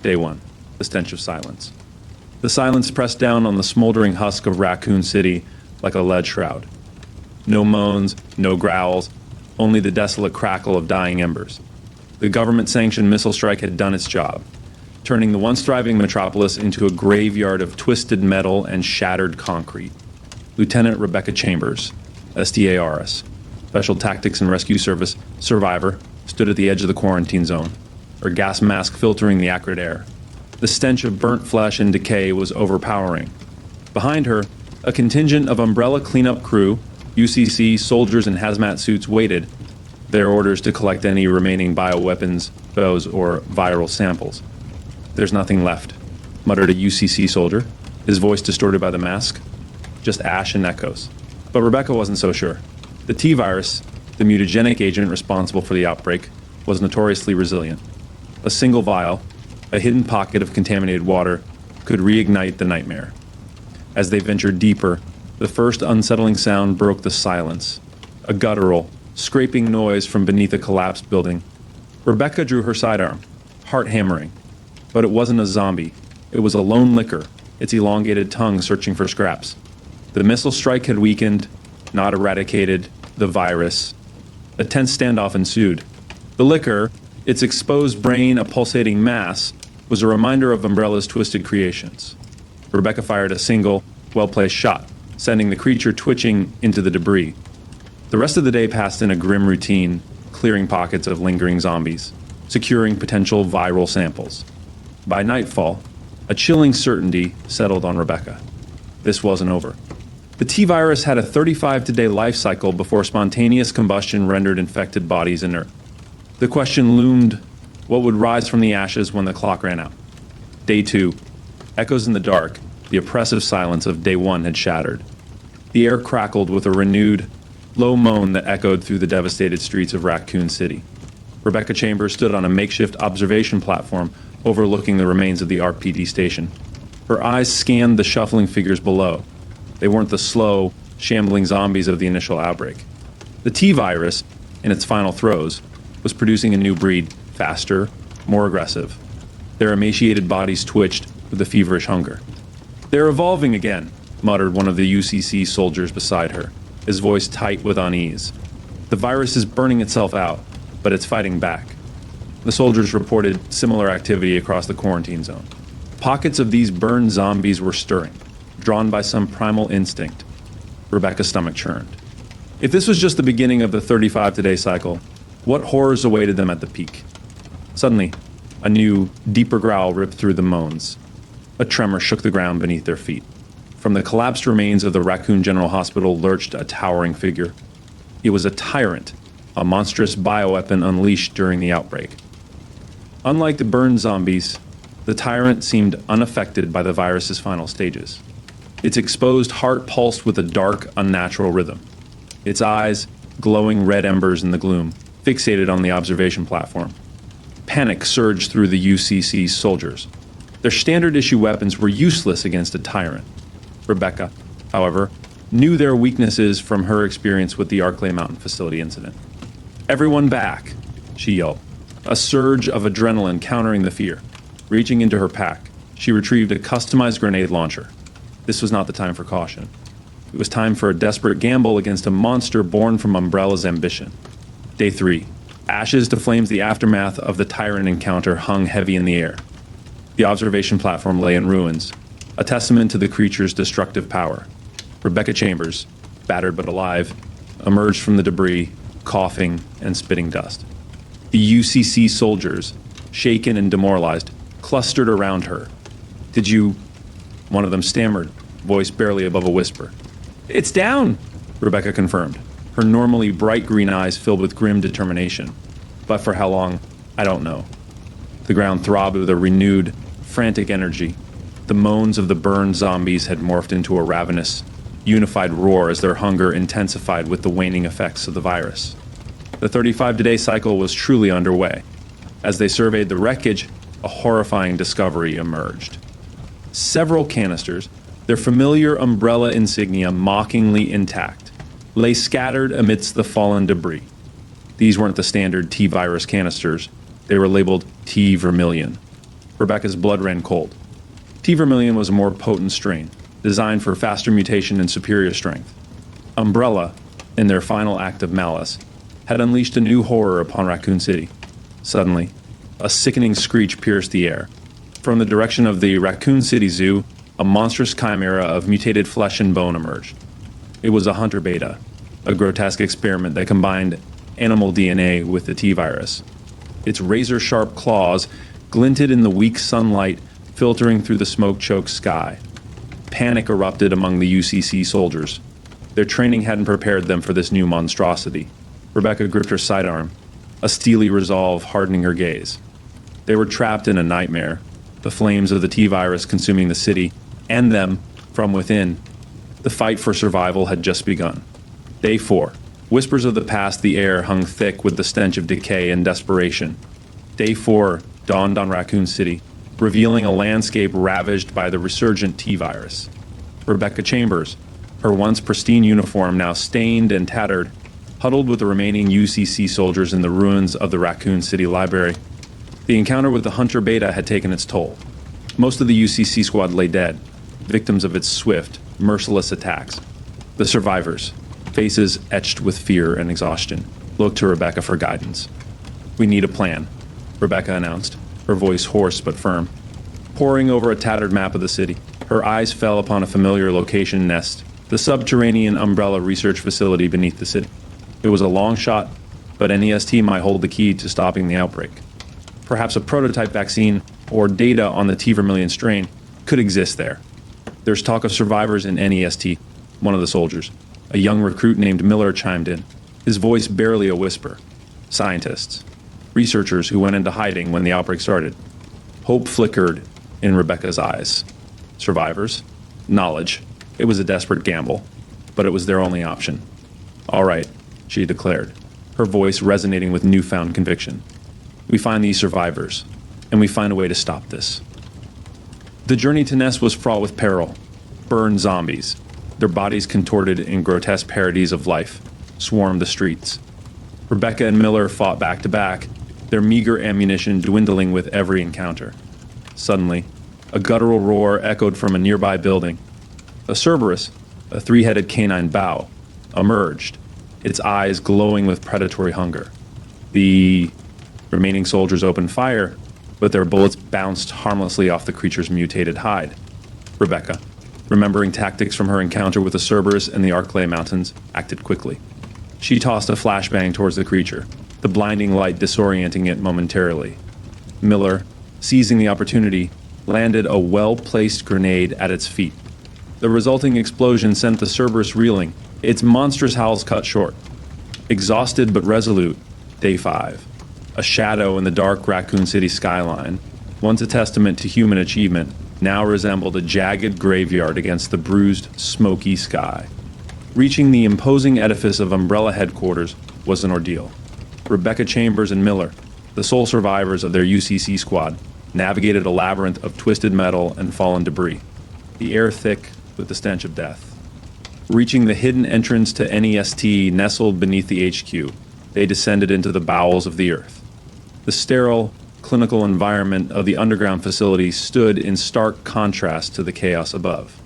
Day 1. The stench of silence. The silence pressed down on the smoldering husk of Raccoon City like a lead shroud. No moans, no growls, only the desolate crackle of dying embers. The government-sanctioned missile strike had done its job, turning the once thriving metropolis into a graveyard of twisted metal and shattered concrete. Lieutenant Rebecca Chambers, SDARS, Special Tactics and Rescue Service survivor, stood at the edge of the quarantine zone, her gas mask filtering the acrid air. The stench of burnt flesh and decay was overpowering. Behind her, a contingent of umbrella cleanup crew, UCC soldiers in hazmat suits waited, their orders to collect any remaining bioweapons, bows, or viral samples. "There's nothing left," muttered a UCC soldier, his voice distorted by the mask. Just ash and echoes. But Rebecca wasn't so sure. The T-Virus, the mutagenic agent responsible for the outbreak, was notoriously resilient. A single vial, a hidden pocket of contaminated water, could reignite the nightmare. As they ventured deeper, the first unsettling sound broke the silence. A guttural, scraping noise from beneath a collapsed building. Rebecca drew her sidearm, heart hammering. But it wasn't a zombie. It was a lone licker, its elongated tongue searching for scraps. The missile strike had weakened, not eradicated, the virus. A tense standoff ensued. The licker, its exposed brain a pulsating mass, was a reminder of Umbrella's twisted creations. Rebecca fired a single, well-placed shot, sending the creature twitching into the debris. The rest of the day passed in a grim routine, clearing pockets of lingering zombies, securing potential viral samples. By nightfall, a chilling certainty settled on Rebecca. This wasn't over. The T-Virus had a 35-day life cycle before spontaneous combustion rendered infected bodies inert. The question loomed, what would rise from the ashes when the clock ran out? Day 2. Echoes in the dark, the oppressive silence of Day 1 had shattered. The air crackled with a renewed, low moan that echoed through the devastated streets of Raccoon City. Rebecca Chambers stood on a makeshift observation platform overlooking the remains of the RPD station. Her eyes scanned the shuffling figures below. They weren't the slow, shambling zombies of the initial outbreak. The T-Virus, in its final throes, was producing a new breed, faster, more aggressive. Their emaciated bodies twitched with a feverish hunger. "They're evolving again," muttered one of the UCC soldiers beside her, his voice tight with unease. "The virus is burning itself out, but it's fighting back." The soldiers reported similar activity across the quarantine zone. Pockets of these burned zombies were stirring, drawn by some primal instinct. Rebecca's stomach churned. If this was just the beginning of the 35-day cycle, what horrors awaited them at the peak? Suddenly, a new, deeper growl ripped through the moans. A tremor shook the ground beneath their feet. From the collapsed remains of the Raccoon General Hospital lurched a towering figure. It was a tyrant, a monstrous bioweapon unleashed during the outbreak. Unlike the burned zombies, the tyrant seemed unaffected by the virus's final stages. Its exposed heart pulsed with a dark, unnatural rhythm. Its eyes, glowing red embers in the gloom, fixated on the observation platform. Panic surged through the UCC soldiers. Their standard-issue weapons were useless against a tyrant. Rebecca, however, knew their weaknesses from her experience with the Arklay Mountain facility incident. "Everyone back," she yelled, a surge of adrenaline countering the fear. Reaching into her pack, she retrieved a customized grenade launcher. This was not the time for caution. It was time for a desperate gamble against a monster born from Umbrella's ambition. Day 3. Ashes to flames, the aftermath of the tyrant encounter hung heavy in the air. The observation platform lay in ruins, a testament to the creature's destructive power. Rebecca Chambers, battered but alive, emerged from the debris, coughing and spitting dust. The UCC soldiers, shaken and demoralized, clustered around her. "Did you—" one of them stammered, voice barely above a whisper. "It's down," Rebecca confirmed, her normally bright green eyes filled with grim determination. "But for how long, I don't know." The ground throbbed with a renewed, frantic energy. The moans of the burned zombies had morphed into a ravenous, unified roar as their hunger intensified with the waning effects of the virus. The 35-day cycle was truly underway. As they surveyed the wreckage, a horrifying discovery emerged. Several canisters, their familiar umbrella insignia mockingly intact, lay scattered amidst the fallen debris. These weren't the standard T-Virus canisters. They were labeled T-Vermillion. Rebecca's blood ran cold. T-Vermillion was a more potent strain, designed for faster mutation and superior strength. Umbrella, in their final act of malice, had unleashed a new horror upon Raccoon City. Suddenly, a sickening screech pierced the air. From the direction of the Raccoon City Zoo, a monstrous chimera of mutated flesh and bone emerged. It was a hunter beta, a grotesque experiment that combined animal DNA with the T-virus. Its razor-sharp claws glinted in the weak sunlight filtering through the smoke-choked sky. Panic erupted among the UCC soldiers. Their training hadn't prepared them for this new monstrosity. Rebecca gripped her sidearm, a steely resolve hardening her gaze. They were trapped in a nightmare, the flames of the T-virus consuming the city, and them from within. The fight for survival had just begun. Day 4. Whispers of the past, the air hung thick with the stench of decay and desperation. Day 4 dawned on Raccoon City, revealing a landscape ravaged by the resurgent T-virus. Rebecca Chambers, her once pristine uniform now stained and tattered, huddled with the remaining UCC soldiers in the ruins of the Raccoon City Library. The encounter with the Hunter Beta had taken its toll. Most of the UCC squad lay dead, victims of its swift, merciless attacks. The survivors, faces etched with fear and exhaustion, looked to Rebecca for guidance. "We need a plan," Rebecca announced, her voice hoarse but firm. Poring over a tattered map of the city, her eyes fell upon a familiar location nest, the subterranean Umbrella research facility beneath the city. It was a long shot, but NEST might hold the key to stopping the outbreak. Perhaps a prototype vaccine or data on the T-Vermillion strain could exist there. "There's talk of survivors in NEST," one of the soldiers, a young recruit named Miller, chimed in, his voice barely a whisper. "Scientists. Researchers who went into hiding when the outbreak started." Hope flickered in Rebecca's eyes. Survivors? Knowledge. It was a desperate gamble, but it was their only option. "All right," she declared, her voice resonating with newfound conviction. "We find these survivors, and we find a way to stop this." The journey to Nest was fraught with peril. Burned zombies, their bodies contorted in grotesque parodies of life, swarmed the streets. Rebecca and Miller fought back to back, their meager ammunition dwindling with every encounter. Suddenly, a guttural roar echoed from a nearby building. A Cerberus, a three-headed canine bow, emerged, its eyes glowing with predatory hunger. The remaining soldiers opened fire, but their bullets bounced harmlessly off the creature's mutated hide. Rebecca, remembering tactics from her encounter with the Cerberus in the Arklay Mountains, acted quickly. She tossed a flashbang towards the creature, the blinding light disorienting it momentarily. Miller, seizing the opportunity, landed a well-placed grenade at its feet. The resulting explosion sent the Cerberus reeling, its monstrous howls cut short. Exhausted but resolute, Day 5. A shadow in the dark Raccoon City skyline, once a testament to human achievement, now resembled a jagged graveyard against the bruised, smoky sky. Reaching the imposing edifice of Umbrella headquarters was an ordeal. Rebecca Chambers and Miller, the sole survivors of their UCC squad, navigated a labyrinth of twisted metal and fallen debris, the air thick with the stench of death. Reaching the hidden entrance to NEST nestled beneath the HQ, they descended into the bowels of the earth. The sterile, clinical environment of the underground facility stood in stark contrast to the chaos above.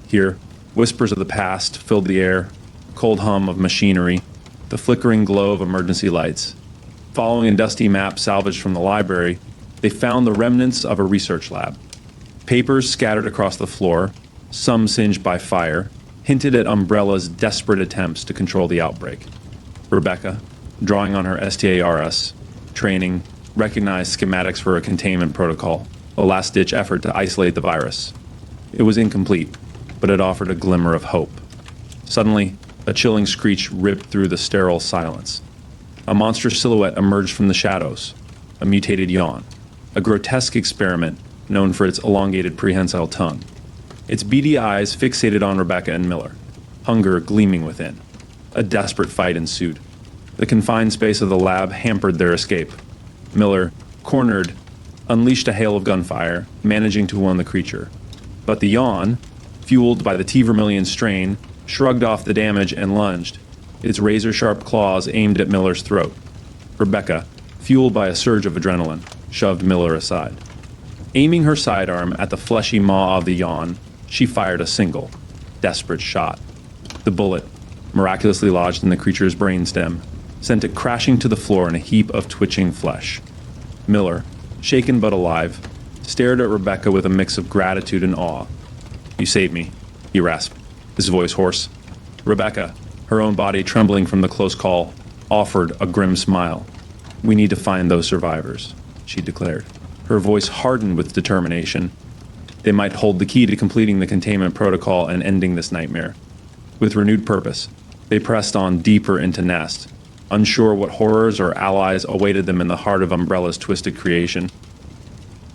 Here, whispers of the past filled the air, cold hum of machinery, the flickering glow of emergency lights. Following a dusty map salvaged from the library, they found the remnants of a research lab. Papers scattered across the floor, some singed by fire, hinted at Umbrella's desperate attempts to control the outbreak. Rebecca, drawing on her STARS training, recognized schematics for a containment protocol, a last-ditch effort to isolate the virus. It was incomplete, but it offered a glimmer of hope. Suddenly, a chilling screech ripped through the sterile silence. A monstrous silhouette emerged from the shadows, a mutated yawn, a grotesque experiment known for its elongated prehensile tongue. Its beady eyes fixated on Rebecca and Miller, hunger gleaming within. A desperate fight ensued. The confined space of the lab hampered their escape. Miller, cornered, unleashed a hail of gunfire, managing to wound the creature. But the yawn, fueled by the T-Vermillion strain, shrugged off the damage and lunged, its razor-sharp claws aimed at Miller's throat. Rebecca, fueled by a surge of adrenaline, shoved Miller aside. Aiming her sidearm at the fleshy maw of the yawn, she fired a single, desperate shot. The bullet, miraculously lodged in the creature's brainstem, sent it crashing to the floor in a heap of twitching flesh. Miller, shaken but alive, stared at Rebecca with a mix of gratitude and awe. "You saved me," he rasped, his voice hoarse. Rebecca, her own body trembling from the close call, offered a grim smile. "We need to find those survivors," she declared. Her voice hardened with determination. They might hold the key to completing the containment protocol and ending this nightmare. With renewed purpose, they pressed on deeper into Nest, unsure what horrors or allies awaited them in the heart of Umbrella's twisted creation.